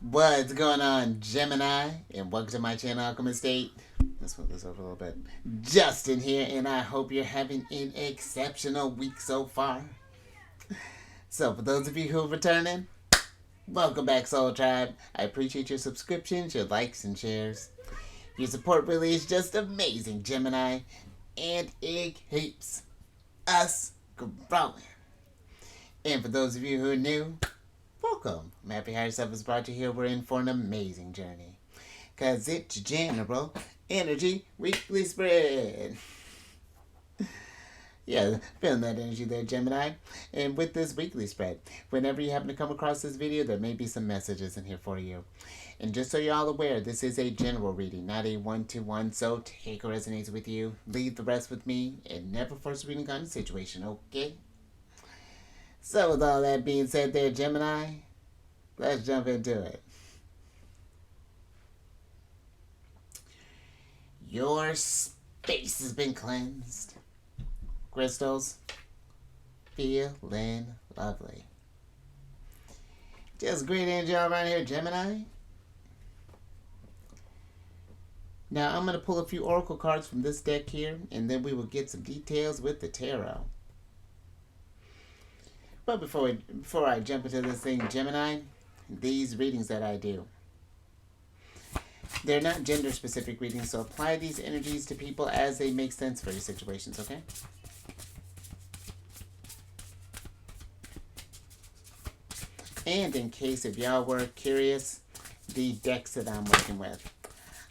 What's going on, Gemini? And welcome to my channel, Alchemist. Let's move this over a little bit. Justin here, and I hope you're having an exceptional week so far. So, for those of you who are returning, welcome back, Soul Tribe. I appreciate your subscriptions, your likes, and shares. Your support really is just amazing, Gemini, and it keeps us growing. And for those of you who are new, welcome. I'm happy Higher Self has brought you here. We're in for an amazing journey. Because it's General Energy Weekly Spread. Yeah, feeling that energy there, Gemini. And with this weekly spread, whenever you happen to come across this video, there may be some messages in here for you. And just so you're all aware, this is a general reading, not a one-to-one, so take what resonates with you, leave the rest with me, and never force a reading kind of situation, okay? So with all that being said there, Gemini, let's jump into it. Your space has been cleansed. Crystals, feeling lovely. Just great energy all around here, Gemini. Now I'm going to pull a few oracle cards from this deck here, and then we will get some details with the tarot. But before I jump into this thing, Gemini, these readings that I do, they're not gender-specific readings, so apply these energies to people as they make sense for your situations, okay? And in case if y'all were curious, the decks that I'm working with,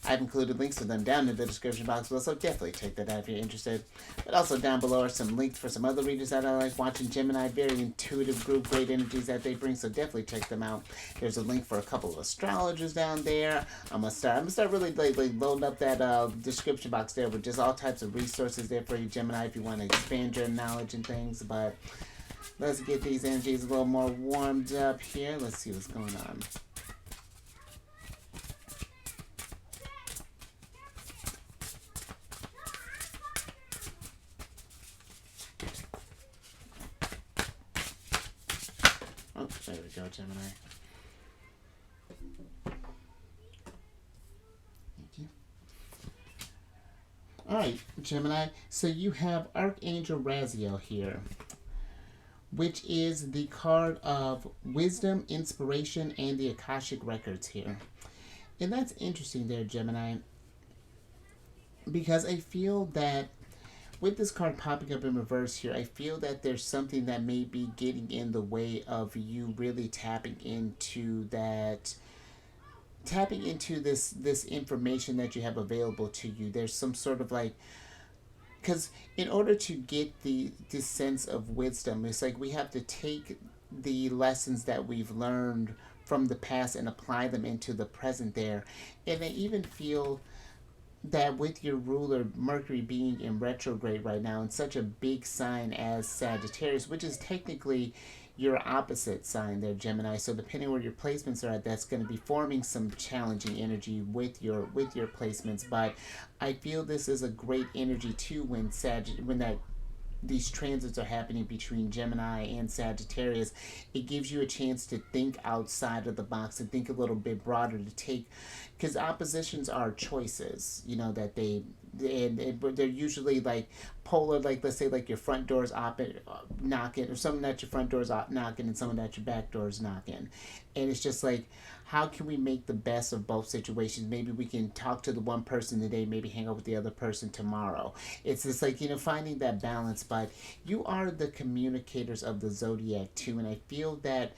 I've included links to them down in the description box below, so definitely check that out if you're interested. But also down below are some links for some other readers that I like watching. Gemini, very intuitive group, great energies that they bring, so definitely check them out. There's a link for a couple of astrologers down there. I'm gonna start really like loading up that description box there with just all types of resources there for you, Gemini, if you want to expand your knowledge and things. But let's get these energies a little more warmed up here. Let's see what's going on. Oh, there we go, Gemini. Thank you. Alright, Gemini. So you have Archangel Raziel here, which is the card of wisdom, inspiration, and the Akashic Records here. And that's interesting there, Gemini, because I feel that with this card popping up in reverse here, I feel that there's something that may be getting in the way of you really tapping into this information that you have available to you. There's some sort of like, because in order to get this sense of wisdom, it's like we have to take the lessons that we've learned from the past and apply them into the present there. And I even feel that with your ruler Mercury being in retrograde right now in such a big sign as Sagittarius, which is technically your opposite sign there, Gemini. So depending where your placements are at, that's going to be forming some challenging energy with your placements. But I feel this is a great energy too when these transits are happening between Gemini and Sagittarius. It gives you a chance to think outside of the box and think a little bit broader, to take, because oppositions are choices, you know, that they're usually like polar, like let's say like your front door's knocking, or someone at your front door's knocking and someone at your back door's knocking. And it's just like, how can we make the best of both situations? Maybe we can talk to the one person today, maybe hang out with the other person tomorrow. It's just like, you know, finding that balance. But you are the communicators of the Zodiac too, and I feel that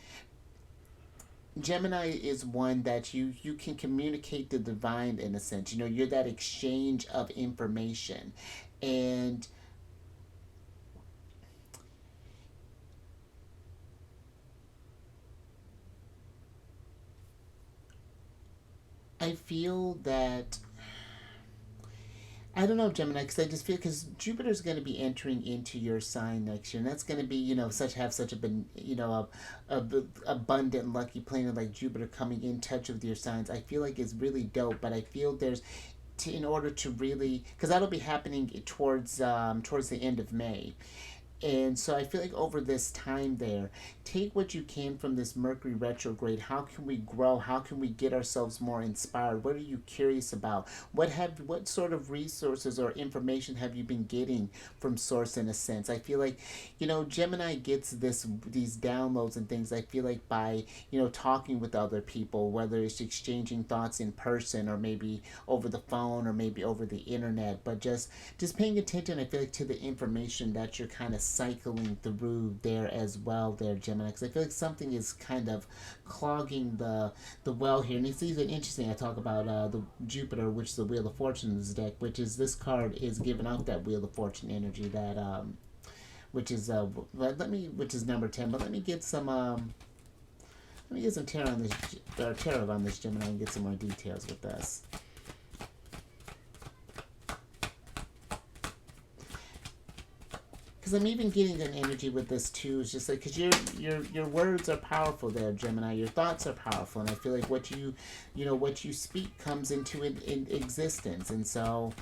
Gemini is one that you can communicate the divine in a sense. You know, you're that exchange of information. And I feel that, I don't know, Gemini, because I just feel, because Jupiter's going to be entering into your sign next year, and that's going to be, you know, have such a, you know, a abundant lucky planet like Jupiter coming in touch with your signs. I feel like it's really dope, but I feel there's, in order to really, because that'll be happening towards the end of May. And so I feel like over this time there, take what you can from this Mercury retrograde. How can we grow? How can we get ourselves more inspired? What are you curious about? What sort of resources or information have you been getting from source in a sense? I feel like, Gemini gets these downloads and things, I feel like by, talking with other people, whether it's exchanging thoughts in person or maybe over the phone or maybe over the internet, but just paying attention, I feel like, to the information that you're kind of cycling through there as well there, Gemini, because I feel like something is kind of clogging the well here. And it's even interesting, I talk about the Jupiter, which is the Wheel of Fortune in this deck, which is this card is giving out that Wheel of Fortune energy that which is which is number 10. But let me get some tarot on this, tarot on this, Gemini, and get some more details with this. Because I'm even getting an energy with this too. It's just like, because your words are powerful there, Gemini. Your thoughts are powerful, and I feel like what you speak comes into in existence. And so,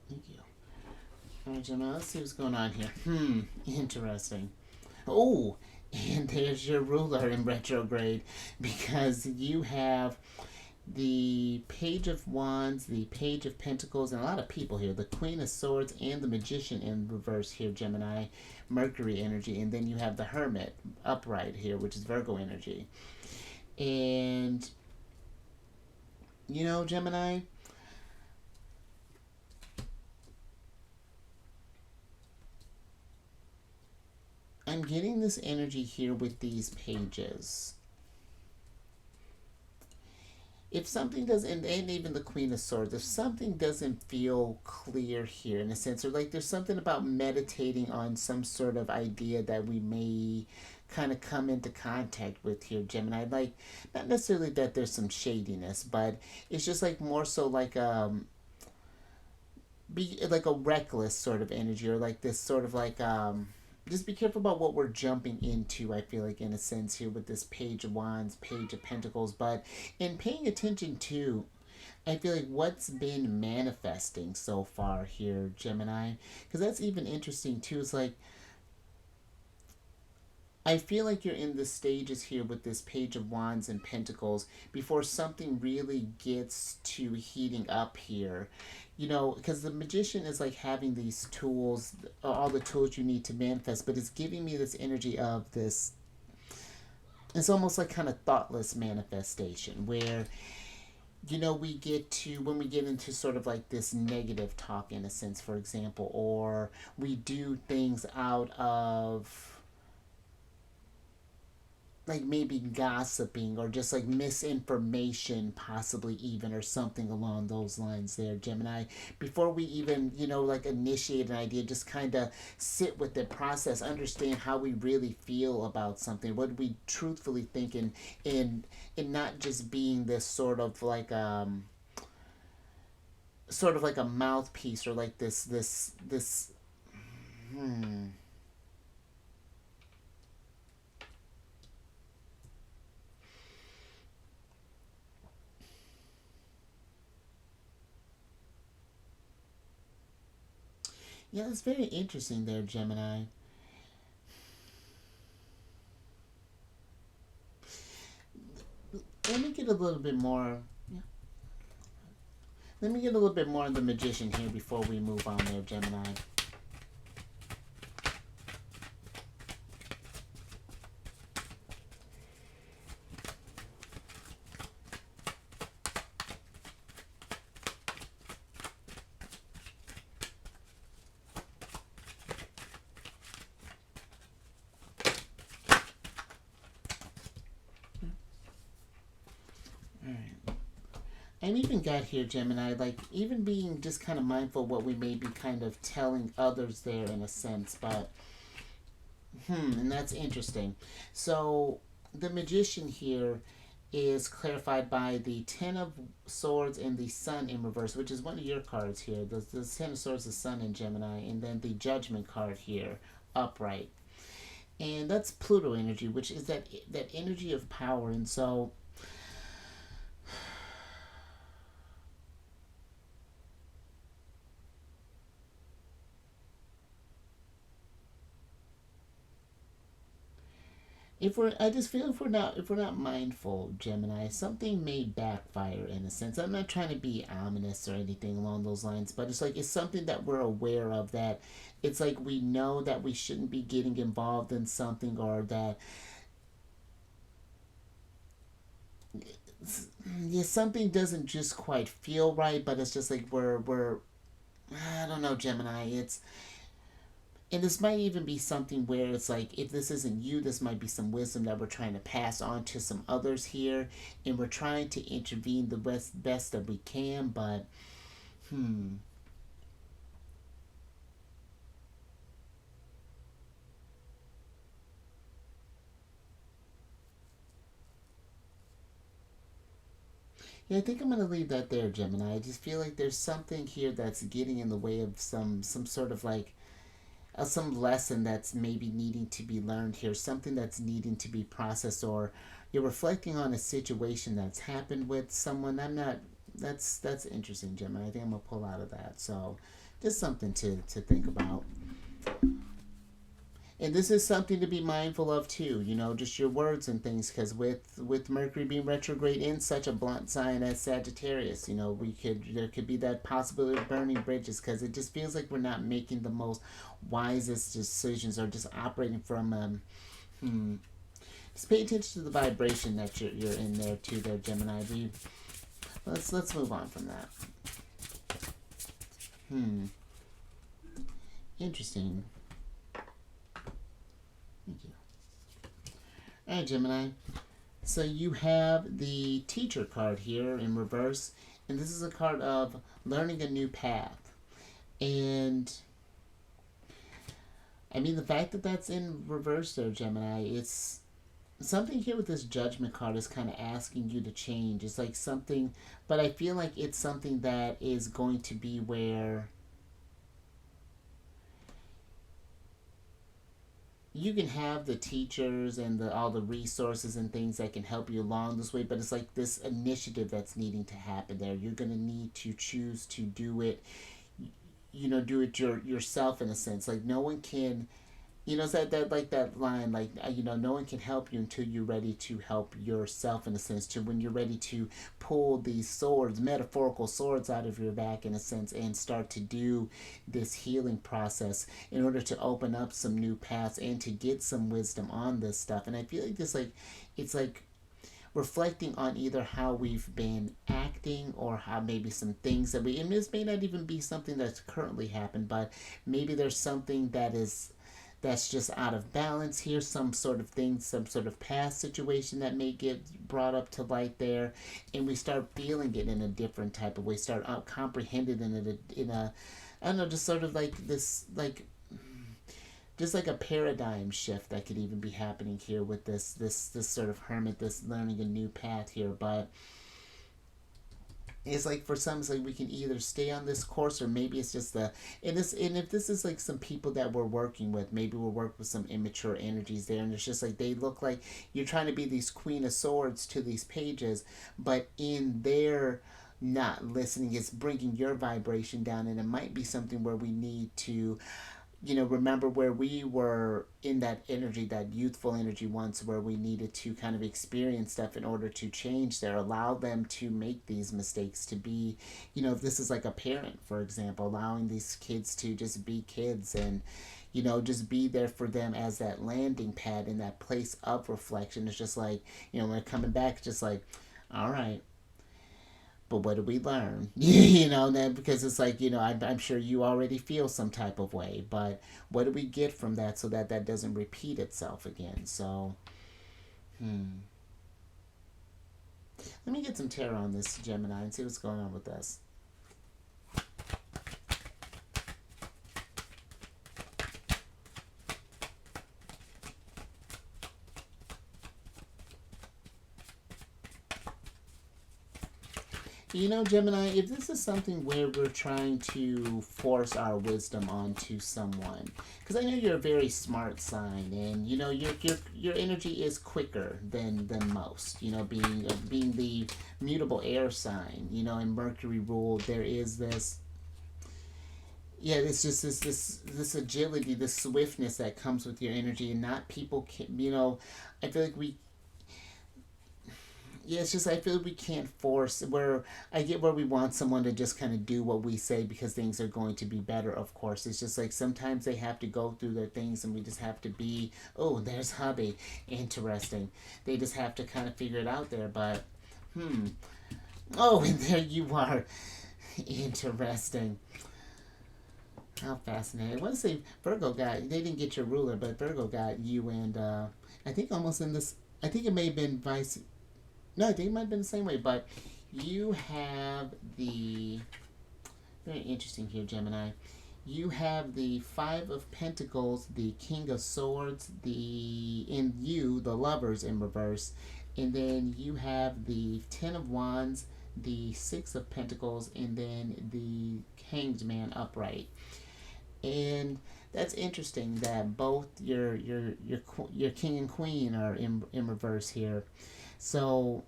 thank you. All right, Gemini, let's see what's going on here. Interesting. Oh, and there's your ruler in retrograde, because you have the Page of Wands, the Page of Pentacles, and a lot of people here. The Queen of Swords and the Magician in reverse here, Gemini. Mercury energy. And then you have the Hermit upright here, which is Virgo energy. And, Gemini, I'm getting this energy here with these pages. If something doesn't, and even the Queen of Swords, if something doesn't feel clear here in a sense, or like there's something about meditating on some sort of idea that we may kind of come into contact with here, Gemini, like not necessarily that there's some shadiness, but it's just like more so like be like a reckless sort of energy, or like this sort of like just be careful about what we're jumping into, I feel like, in a sense here with this Page of Wands, Page of Pentacles. But in paying attention to, I feel like, what's been manifesting so far here, Gemini, because that's even interesting too. It's like, I feel like you're in the stages here with this Page of Wands and Pentacles before something really gets to heating up here. Because the Magician is like having these tools, all the tools you need to manifest, but it's giving me this energy of this, it's almost like kind of thoughtless manifestation where, we get to, when we get into sort of like this negative talk in a sense, for example, or we do things out of like maybe gossiping or just like misinformation possibly even, or something along those lines there, Gemini, before we even like initiate an idea. Just kind of sit with the process, understand how we really feel about something, what we truthfully think, and not just being this sort of like a mouthpiece, or like this Yeah, it's very interesting there, Gemini. Let me get a little bit more. Yeah. Let me get a little bit more on the Magician here before we move on there, Gemini. And even got here, Gemini, like even being just kind of mindful of what we may be kind of telling others there in a sense, but And that's interesting. So the magician here is clarified by the Ten of Swords and the Sun in reverse, which is one of your cards here. The Ten of Swords, the Sun in Gemini, and then the Judgment card here, upright. And that's Pluto energy, which is that energy of power. And so if we're I just feel if we're not mindful, Gemini, something may backfire in a sense. I'm not trying to be ominous or anything along those lines, but it's like it's something that we're aware of, that it's like we know that we shouldn't be getting involved in something, or that yeah, something doesn't just quite feel right, but it's just like we're I don't know, Gemini. It's and this might even be something where it's like, if this isn't you, this might be some wisdom that we're trying to pass on to some others here, and we're trying to intervene the best that we can. But hmm, yeah, I think I'm gonna leave that there, Gemini. I just feel like there's something here that's getting in the way of some sort of like some lesson that's maybe needing to be learned here, something that's needing to be processed, or you're reflecting on a situation that's happened with someone. I'm not. That's interesting, Gemini. I think I'm gonna pull out of that. So, just something to think about. And this is something to be mindful of too, just your words and things, because with Mercury being retrograde in such a blunt sign as Sagittarius, there could be that possibility of burning bridges, because it just feels like we're not making the most wisest decisions, or just operating from just pay attention to the vibration that you're in there too, there, Gemini. Let's move on from that. Hmm. Interesting. Thank you. All right, Gemini. So you have the teacher card here in reverse, and this is a card of learning a new path. And I mean, the fact that that's in reverse there, Gemini, it's something here with this judgment card is kind of asking you to change. It's like something, but I feel like it's something that is going to be where you can have the teachers and all the resources and things that can help you along this way, but it's like this initiative that's needing to happen there. You're going to need to choose to do it, do it yourself, in a sense. Like no one can, it's that like that line, like no one can help you until you're ready to help yourself, in a sense. To when you're ready to pull these swords, metaphorical swords, out of your back, in a sense, and start to do this healing process in order to open up some new paths and to get some wisdom on this stuff. And I feel like this, like it's like reflecting on either how we've been acting, or how maybe some things that and this may not even be something that's currently happened, but maybe there's something that's just out of balance here, some sort of thing, some sort of past situation that may get brought up to light there, and we start feeling it in a different type of way, start comprehending it in a I don't know, just sort of like this, like just like a paradigm shift that could even be happening here with this sort of hermit, this learning a new path here. But it's like for some, it's like we can either stay on this course, or maybe it's just and if this is like some people that we're working with, maybe we'll work with some immature energies there, and it's just like they look like you're trying to be these Queen of Swords to these pages, but in their not listening, it's bringing your vibration down, and it might be something where we need to remember where we were in that energy, that youthful energy once, where we needed to kind of experience stuff in order to change there, allow them to make these mistakes, to be, if this is like a parent, for example, allowing these kids to just be kids, and, just be there for them as that landing pad in that place of reflection. It's just like, when they're coming back, it's just like, all right, but what did we learn? Then, because it's like, I'm sure you already feel some type of way, but what do we get from that, so that doesn't repeat itself again? So, let me get some tarot on this, Gemini, and see what's going on with this. You know, Gemini, if this is something where we're trying to force our wisdom onto someone, because I know you're a very smart sign, and you know your energy is quicker than most. You know, being the mutable air sign, you know, in Mercury rule, there is this. Yeah, it's just this agility, this swiftness that comes with your energy, and not people can. You know, I feel like we yeah, it's just I feel we can't force where I get where we want someone to just kind of do what we say because things are going to be better. Of course, it's just like sometimes they have to go through their things, and we just have to be. Oh, there's hubby, interesting. They just have to kind of figure it out there. But oh, and there you are, interesting. How fascinating. I want to say Virgo got they didn't get your ruler, but Virgo got you and I think almost in this. I think it may have been vice. No, I think it might have been the same way, but you have the very interesting here, Gemini. You have the Five of Pentacles, the King of Swords, the in you, the Lovers in reverse, and then you have the Ten of Wands, the Six of Pentacles, and then the Hanged Man upright. And that's interesting that both your king and queen are in reverse here. So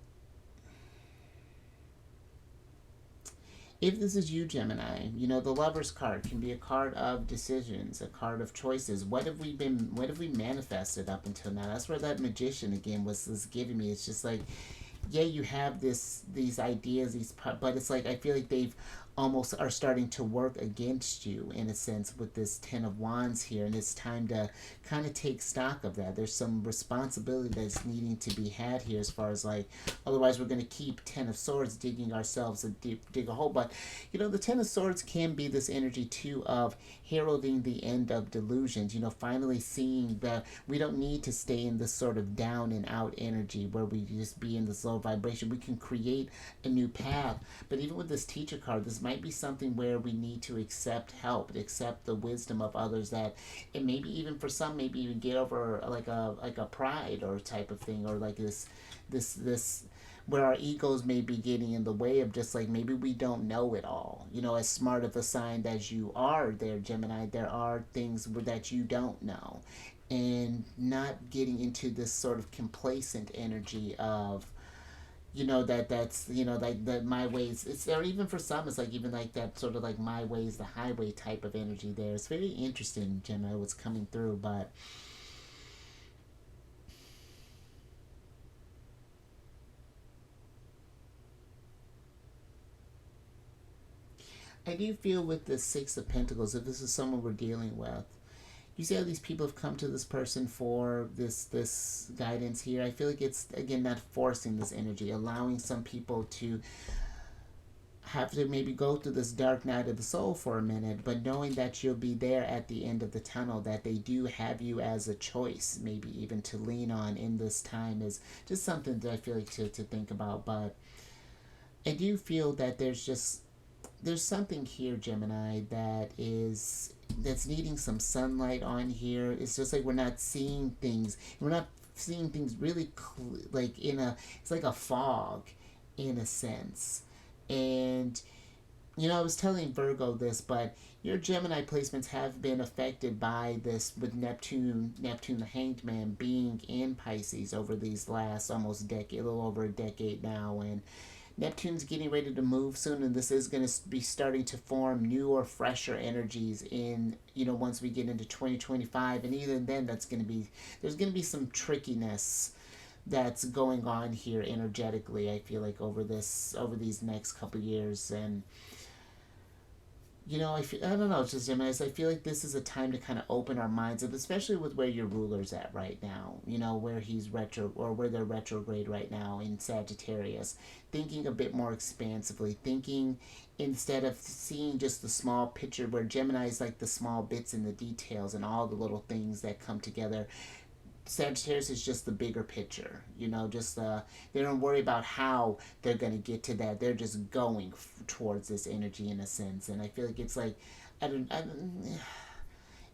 if this is you, Gemini, you know the Lover's card can be a card of decisions, a card of choices. What have we manifested up until now? That's where that Magician again was giving me. It's just like, yeah, you have these ideas, but it's like I feel like they've almost are starting to work against you in a sense with this Ten of Wands here, and it's time to kind of take stock of that. There's some responsibility that's needing to be had here as far as like, otherwise we're going to keep Ten of Swords digging ourselves a dig a hole. But you know, the Ten of Swords can be this energy too of heralding the end of delusions. You know, finally seeing that we don't need to stay in this sort of down and out energy where we just be in this low vibration. We can create a new path. But even with this teacher card, this might be something where we need to accept help, accept the wisdom of others, that and maybe even for some, maybe even get over like a pride or type of thing, or like this where our egos may be getting in the way of just like maybe we don't know it all. You know, as smart of a sign as you are there, Gemini, there are things that you don't know. And not getting into this sort of complacent energy of, you know, that's you know like that my ways, it's there. Even for some it's like even like that sort of like my ways the highway type of energy there. It's very interesting, Gemini, what's coming through. But I do feel with the Six of Pentacles, if this is someone we're dealing with, you see how these people have come to this person for this guidance here. I feel like it's again not forcing this energy, allowing some people to have to maybe go through this dark night of the soul for a minute, but knowing that you'll be there at the end of the tunnel, that they do have you as a choice, maybe even to lean on in this time, is just something that I feel like to think about. But I do feel that there's something here, Gemini, that's needing some sunlight on here. It's just like we're not seeing things. We're not seeing things really like in a. It's like a fog, in a sense. And you know, I was telling Virgo this, but your Gemini placements have been affected by this with Neptune, the Hanged Man, being in Pisces over these last almost decade, a little over a decade now, and Neptune's getting ready to move soon, and this is going to be starting to form newer, fresher energies in, you know, once we get into 2025. And even then, there's going to be some trickiness that's going on here energetically, I feel like, over these next couple years. And you know, I don't know, it's just Gemini. I feel like this is a time to kind of open our minds up, especially with where your ruler's at right now. You know, where he's retro or where they're retrograde right now in Sagittarius. Thinking a bit more expansively, thinking instead of seeing just the small picture, where Gemini is like the small bits and the details and all the little things that come together. Sagittarius is just the bigger picture, you know, just they don't worry about how they're going to get to that. They're just going towards this energy in a sense. And I feel like it's like, I don't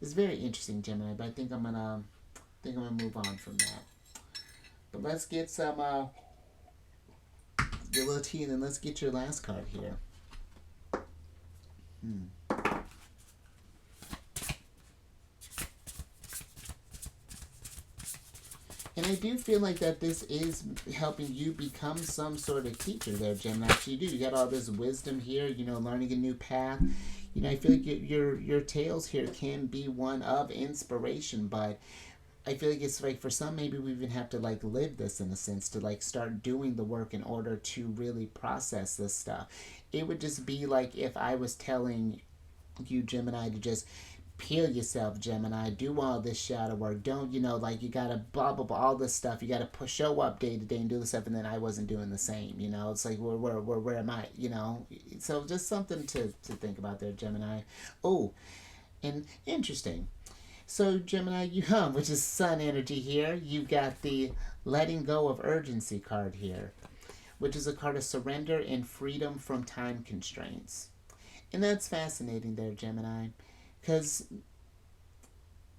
it's very interesting, Gemini, but I think I'm gonna move on from that. But let's Get a little tea, and then let's get your last card here. And I do feel like that this is helping you become some sort of teacher there, Gemini. So you do. You got all this wisdom here, learning a new path. I feel like your tales here can be one of inspiration, but I feel like it's like for some, maybe we even have to like live this in a sense to like start doing the work in order to really process this stuff. It would just be like if I was telling you, Gemini, to just peel yourself, Gemini. Do all this shadow work. Don't, like you gotta blah blah blah, all this stuff. You gotta show up day to day and do the stuff, and then I wasn't doing the same. It's like where am I? So just something to think about there, Gemini. Oh, and interesting. So Gemini, which is Sun energy here. You've got the letting go of urgency card here, which is a card of surrender and freedom from time constraints. And that's fascinating there, Gemini, because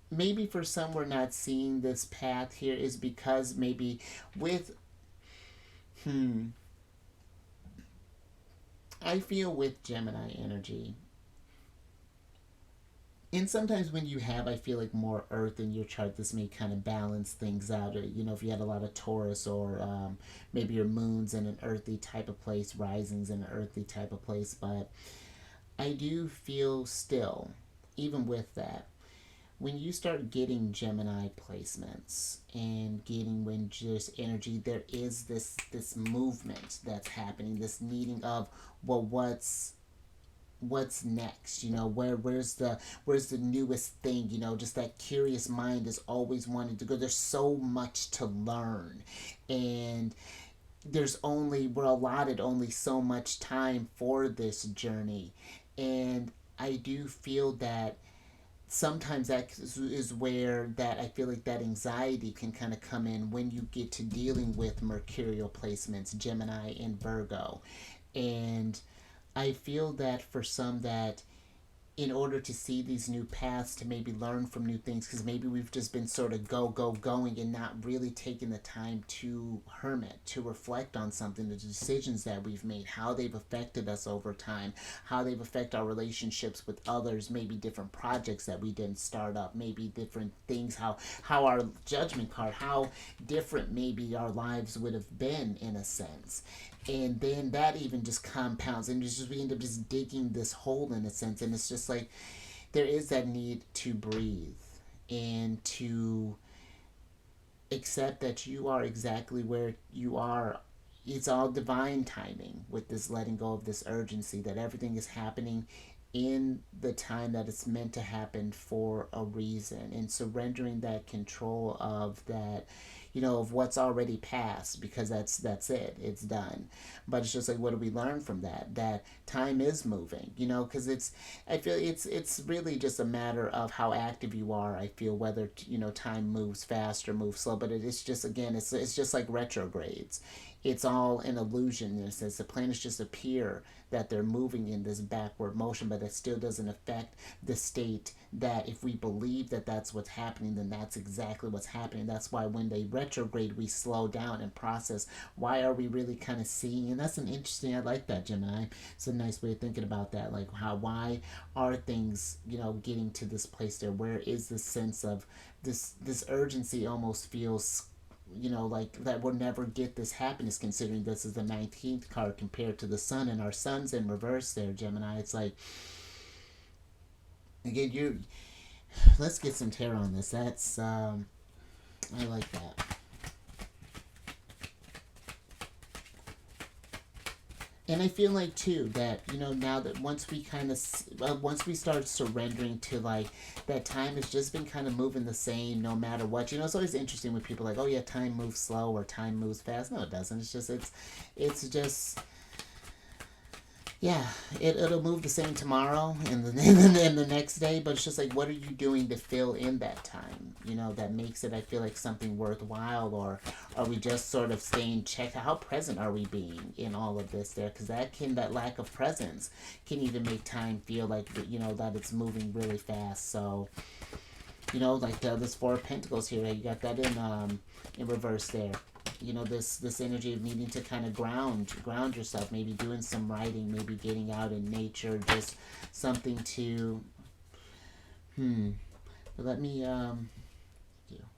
maybe for some we're not seeing this path here is because maybe with, I feel with Gemini energy, and sometimes when you have, I feel like more Earth in your chart, this may kind of balance things out. If you had a lot of Taurus or maybe your moon's in an earthy type of place, rising's in an earthy type of place. But I do feel still, even with that, when you start getting Gemini placements and getting when just energy, there is this movement that's happening, this needing of, well, what's next, where's the newest thing, just that curious mind is always wanting to go. There's so much to learn, and we're allotted only so much time for this journey. And I do feel that sometimes that is where that I feel like that anxiety can kind of come in when you get to dealing with mercurial placements, Gemini and Virgo. And I feel that for some, that in order to see these new paths, to maybe learn from new things, because maybe we've just been sort of going and not really taking the time to hermit, to reflect on something, the decisions that we've made, how they've affected us over time, how they've affected our relationships with others, maybe different projects that we didn't start up, maybe different things, how our judgment card, how different maybe our lives would have been in a sense. And then that even just compounds, and we end up just digging this hole in a sense. And it's just like there is that need to breathe and to accept that you are exactly where you are. It's all divine timing with this letting go of this urgency, that everything is happening in the time that it's meant to happen for a reason, and surrendering that control of that, of what's already passed, because that's it, it's done. But it's just like, what do we learn from that time is moving, because I feel it's really just a matter of how active you are. I feel whether time moves fast or moves slow, but it's just, again, it's just like retrogrades. It's all an illusion in a sense. The planets just appear that they're moving in this backward motion, but that still doesn't affect the state that if we believe that that's what's happening, then that's exactly what's happening. That's why when they retrograde, we slow down and process. Why are we really kind of seeing? And that's an interesting, I like that, Gemini. It's a nice way of thinking about that. Like why are things, getting to this place there? Where is the sense of this urgency almost feels like that we'll never get this happiness, considering this is the 19th card compared to the sun, and our sun's in reverse there, Gemini. It's like, again, let's get some tarot on this. That's I like that. And I feel like too that now that once we start surrendering to like that, time has just been kind of moving the same no matter what. It's always interesting when people are like, oh yeah, time moves slow or time moves fast. No, it doesn't. It's just yeah, it'll move the same tomorrow and the next day, but it's just like, what are you doing to fill in that time? That makes it, I feel like, something worthwhile, or are we just sort of staying checked? How present are we being in all of this there? Because that lack of presence can even make time feel like, that it's moving really fast. So, like this Four of Pentacles here, you got that in reverse there. you know, this energy of needing to kind of ground yourself, maybe doing some writing, maybe getting out in nature, just something to let me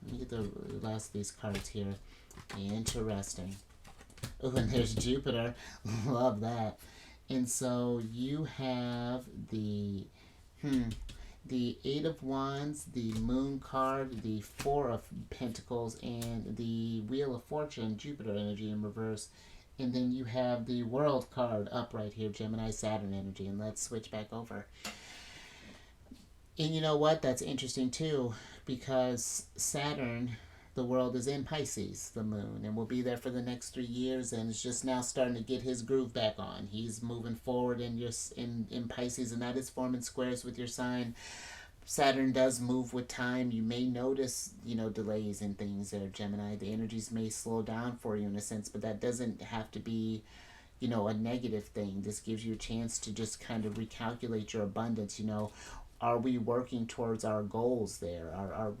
let me get the last of these cards here. Interesting. Oh, and there's Jupiter. Love that. And so you have the Eight of Wands, the Moon card, the Four of Pentacles, and the Wheel of Fortune, Jupiter energy in reverse. And then you have the World card up right here, Gemini, Saturn energy. And let's switch back over. And you know what? That's interesting too, because Saturn, the world, is in Pisces, the moon, and will be there for the next 3 years, and is just now starting to get his groove back on. He's moving forward in Pisces, and that is forming squares with your sign. Saturn does move with time. You may notice, you know, delays in things there, Gemini. The energies may slow down for you in a sense, but that doesn't have to be, you know, a negative thing. This gives you a chance to just kind of recalculate your abundance, you know. Are we working towards our goals there?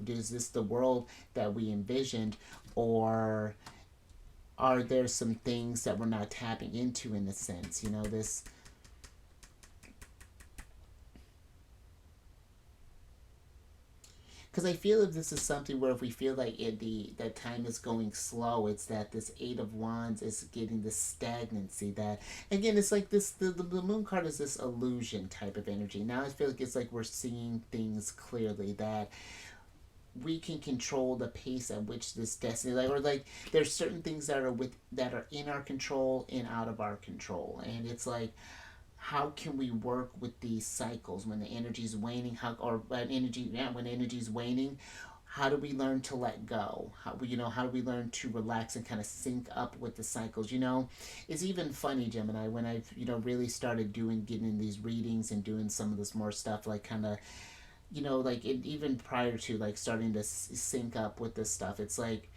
Is this the world that we envisioned, or are there some things that we're not tapping into in a sense? You know, this. Because I feel if this is something where if we feel like that time is going slow, it's that this Eight of Wands is getting this stagnancy. That again, it's like this. The Moon card is this illusion type of energy. Now I feel like it's like we're seeing things clearly. That we can control the pace at which this destiny, like, or like there's certain things that are in our control and out of our control, and it's like, how can we work with these cycles when the energy is waning? When energy is waning, how do we learn to let go? How do we learn to relax and kind of sync up with the cycles? You know, it's even funny, Gemini, when I've, you know, really started getting in these readings and doing some of this more stuff, like kind of, you know, like even prior to like starting to sync up with this stuff, it's like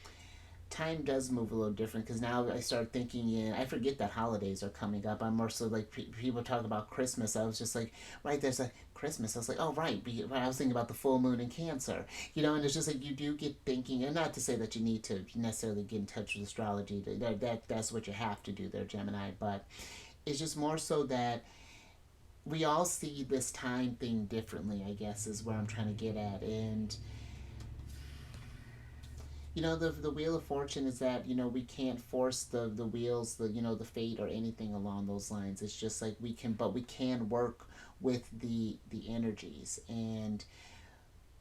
time does move a little different, because now I start thinking in, I forget that holidays are coming up. I'm more so like people talk about Christmas. I was just like, right, there's a Christmas. I was like, oh right, I was thinking about the full moon in Cancer, you know, and it's just like you do get thinking, and not to say that you need to necessarily get in touch with astrology. That's what you have to do there, Gemini, but it's just more so that we all see this time thing differently, I guess, is where I'm trying to get at. And you know, the Wheel of Fortune is that, you know, we can't force the wheels, the, you know, the fate or anything along those lines. It's just like we can work with the energies. And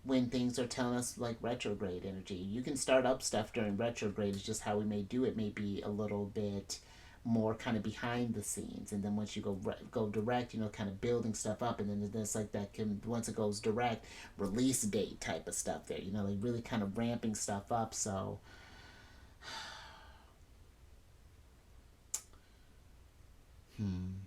when things are telling us like retrograde energy, you can start up stuff during retrograde. It's just how we may do it may be a little bit more kind of behind the scenes, and then once you go direct, you know, kind of building stuff up, and then it's like that can, once it goes direct, release date type of stuff there, you know, like really kind of ramping stuff up. So and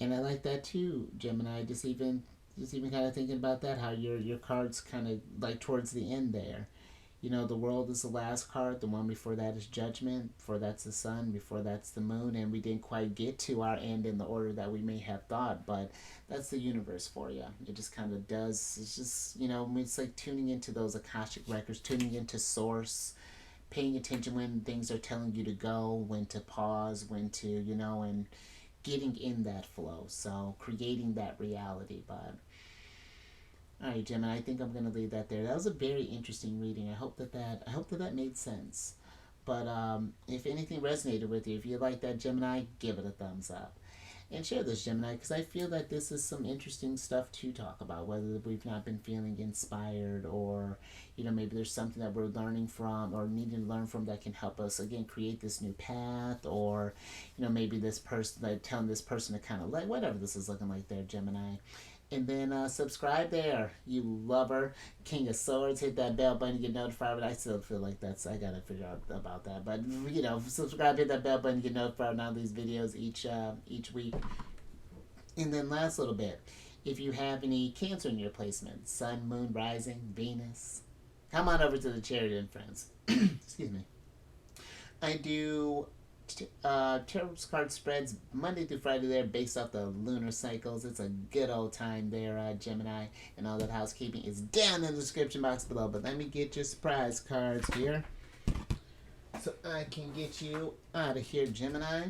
I like that too, Gemini. Just even kind of thinking about that, how your cards kind of like towards the end there. You know, the world is the last card. The one before that is judgment. Before that's the sun. Before that's the moon. And we didn't quite get to our end in the order that we may have thought, but that's the universe for you. It just kind of does. It's just, you know, it's like tuning into those Akashic records, tuning into source, paying attention when things are telling you to go, when to pause, when to, you know, and getting in that flow. So creating that reality. But all right, Jim, and I think I'm going to leave that there. That was a very interesting reading. I hope that made sense. But if anything resonated with you, if you like that, Gemini, give it a thumbs up. And share this, Gemini, because I feel that this is some interesting stuff to talk about, whether we've not been feeling inspired, or, you know, maybe there's something that we're learning from or needing to learn from that can help us, again, create this new path, or, you know, maybe this person, like telling this person to kind of let, whatever this is looking like there, Gemini. And then subscribe there, you lover. King of Swords, hit that bell button to get notified. But I still feel like I gotta figure out about that. But, you know, subscribe, hit that bell button to get notified on all these videos each week. And then last little bit, if you have any Cancer in your placement, Sun, Moon, Rising, Venus, come on over to the charity and friends. Excuse me. I do tarot card spreads Monday through Friday there based off the lunar cycles. It's a good old time there, Gemini, and all that housekeeping is down in the description box below. But let me get your surprise cards here so I can get you out of here, Gemini.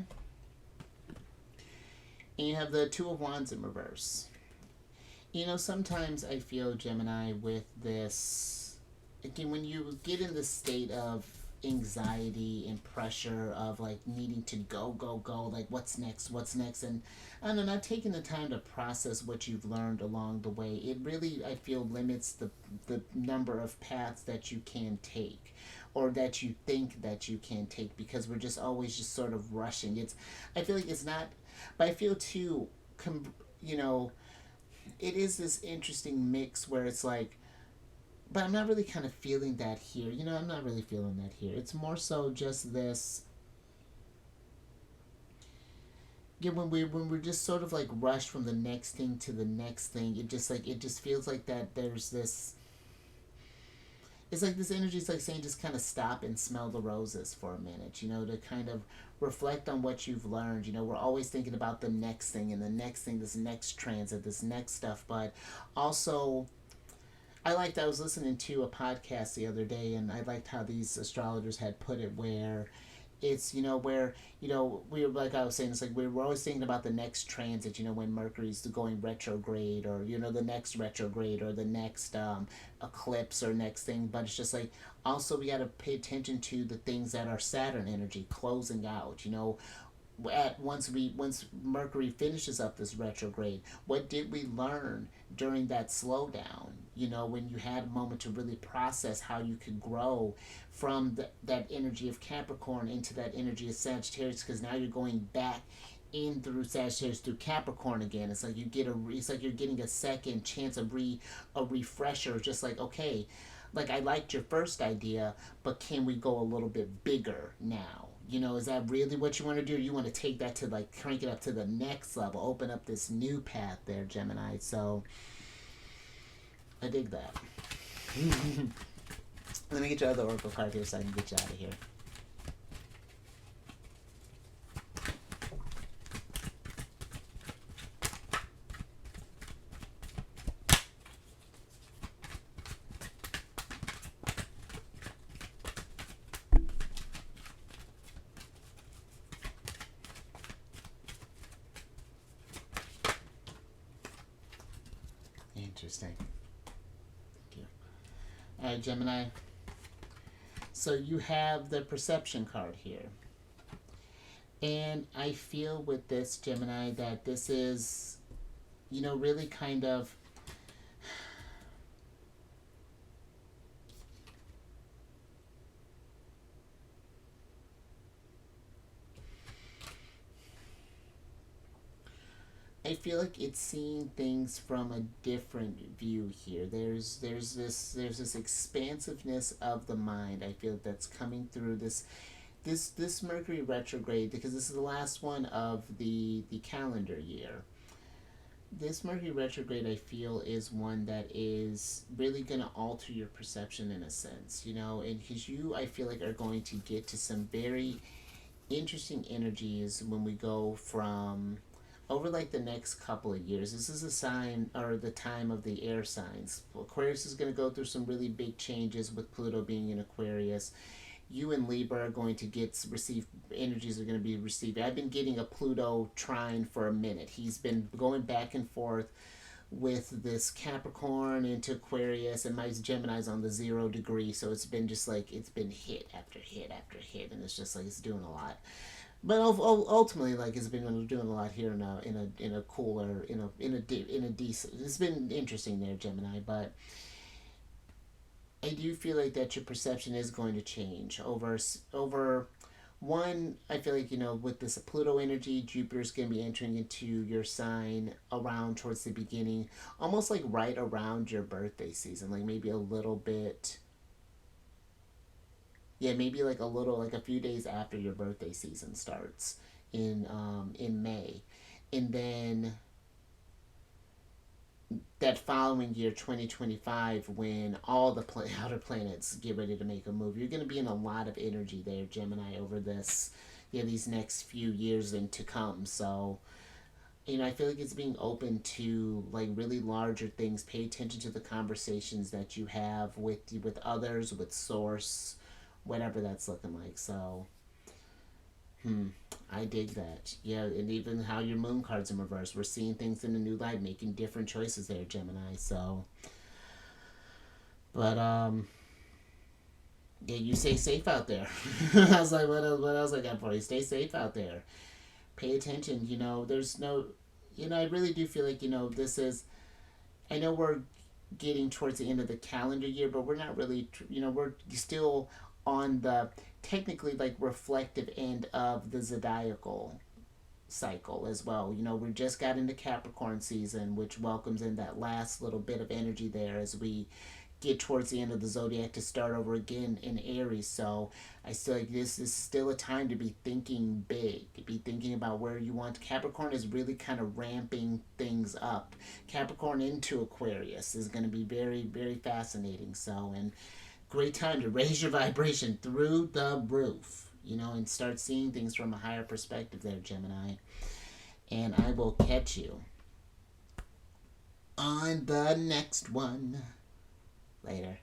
And you have the Two of Wands in reverse. You know, sometimes I feel, Gemini, with this, again, when you get in this state of anxiety and pressure of like needing to go, like what's next, and I don't know, not taking the time to process what you've learned along the way, it really, I feel, limits the number of paths that you can take or that you think that you can take, because we're just always just sort of rushing. I feel like it's not, but I feel too, you know, it is this interesting mix where it's like, but I'm not really kind of feeling that here. You know, I'm not really feeling that here. It's more so just this. Yeah, when we're just sort of like rushed from the next thing to the next thing, it just feels like that there's this. It's like this energy is like saying just kind of stop and smell the roses for a minute. You know, to kind of reflect on what you've learned. You know, we're always thinking about the next thing and the next thing, this next transit, this next stuff, but also I was listening to a podcast the other day, and I liked how these astrologers had put it, where it's, you know, where, you know, we were, like I was saying, it's like we're always thinking about the next transit, you know, when Mercury's going retrograde, or, you know, the next retrograde, or the next eclipse, or next thing, but it's just like, also we got to pay attention to the things that are Saturn energy closing out, you know, once Mercury finishes up this retrograde, what did we learn during that slowdown? You know, when you had a moment to really process how you could grow from that energy of Capricorn into that energy of Sagittarius, because now you're going back in through Sagittarius through Capricorn again. It's like it's like you're getting a second chance, a refresher. Just like, okay, like I liked your first idea, but can we go a little bit bigger now? You know, is that really what you want to do? Or you want to take that to like crank it up to the next level, open up this new path there, Gemini. So I dig that. Let me get your other oracle card here so I can get you out of here. Interesting. Thank you. All right, Gemini. So you have the perception card here. And I feel with this, Gemini, that this is, you know, really kind of, I feel like it's seeing things from a different view here. There's this expansiveness of the mind. I feel that's coming through this Mercury retrograde, because this is the last one of the calendar year. This Mercury retrograde, I feel, is one that is really going to alter your perception in a sense, you know, and because you, I feel like, are going to get to some very interesting energies when we go from over like the next couple of years. This is a sign, or the time of the air signs. Aquarius is going to go through some really big changes with Pluto being in Aquarius. You and Libra are going to receive energies are going to be received. I've been getting a Pluto trine for a minute. He's been going back and forth with this Capricorn into Aquarius, and my Gemini's on the 0 degree, so it's been just like, it's been hit after hit after hit, and it's just like it's doing a lot. But ultimately, like, it's been doing a lot here now in a cooler, in a decent. It's been interesting there, Gemini. But I do feel like that your perception is going to change over one. I feel like, you know, with this Pluto energy, Jupiter's going to be entering into your sign around towards the beginning, almost like right around your birthday season, like maybe a little bit. Yeah, maybe like a little, like a few days after your birthday season starts in May, and then that following year, 2025, when all the outer planets get ready to make a move, you're going to be in a lot of energy there, Gemini, over this these next few years and to come. So, I feel like it's being open to like really larger things. Pay attention to the conversations that you have with others, with source, whatever that's looking like. So, I dig that. Yeah, and even how your moon cards in reverse. We're seeing things in a new light, making different choices there, Gemini. So, but yeah, you stay safe out there. I was like, what else I got for you? Stay safe out there. Pay attention. There's no, I really do feel like this is. I know we're getting towards the end of the calendar year, but we're not really. We're still on the technically like reflective end of the zodiacal cycle as well. We just got into Capricorn season, which welcomes in that last little bit of energy there as we get towards the end of the zodiac to start over again in Aries. So I feel like this is still a time to be thinking big, be thinking about where you want. Capricorn is really kind of ramping things up. Capricorn into Aquarius is going to be very, very fascinating. So, and great time to raise your vibration through the roof, and start seeing things from a higher perspective there, Gemini. And I will catch you on the next one. Later.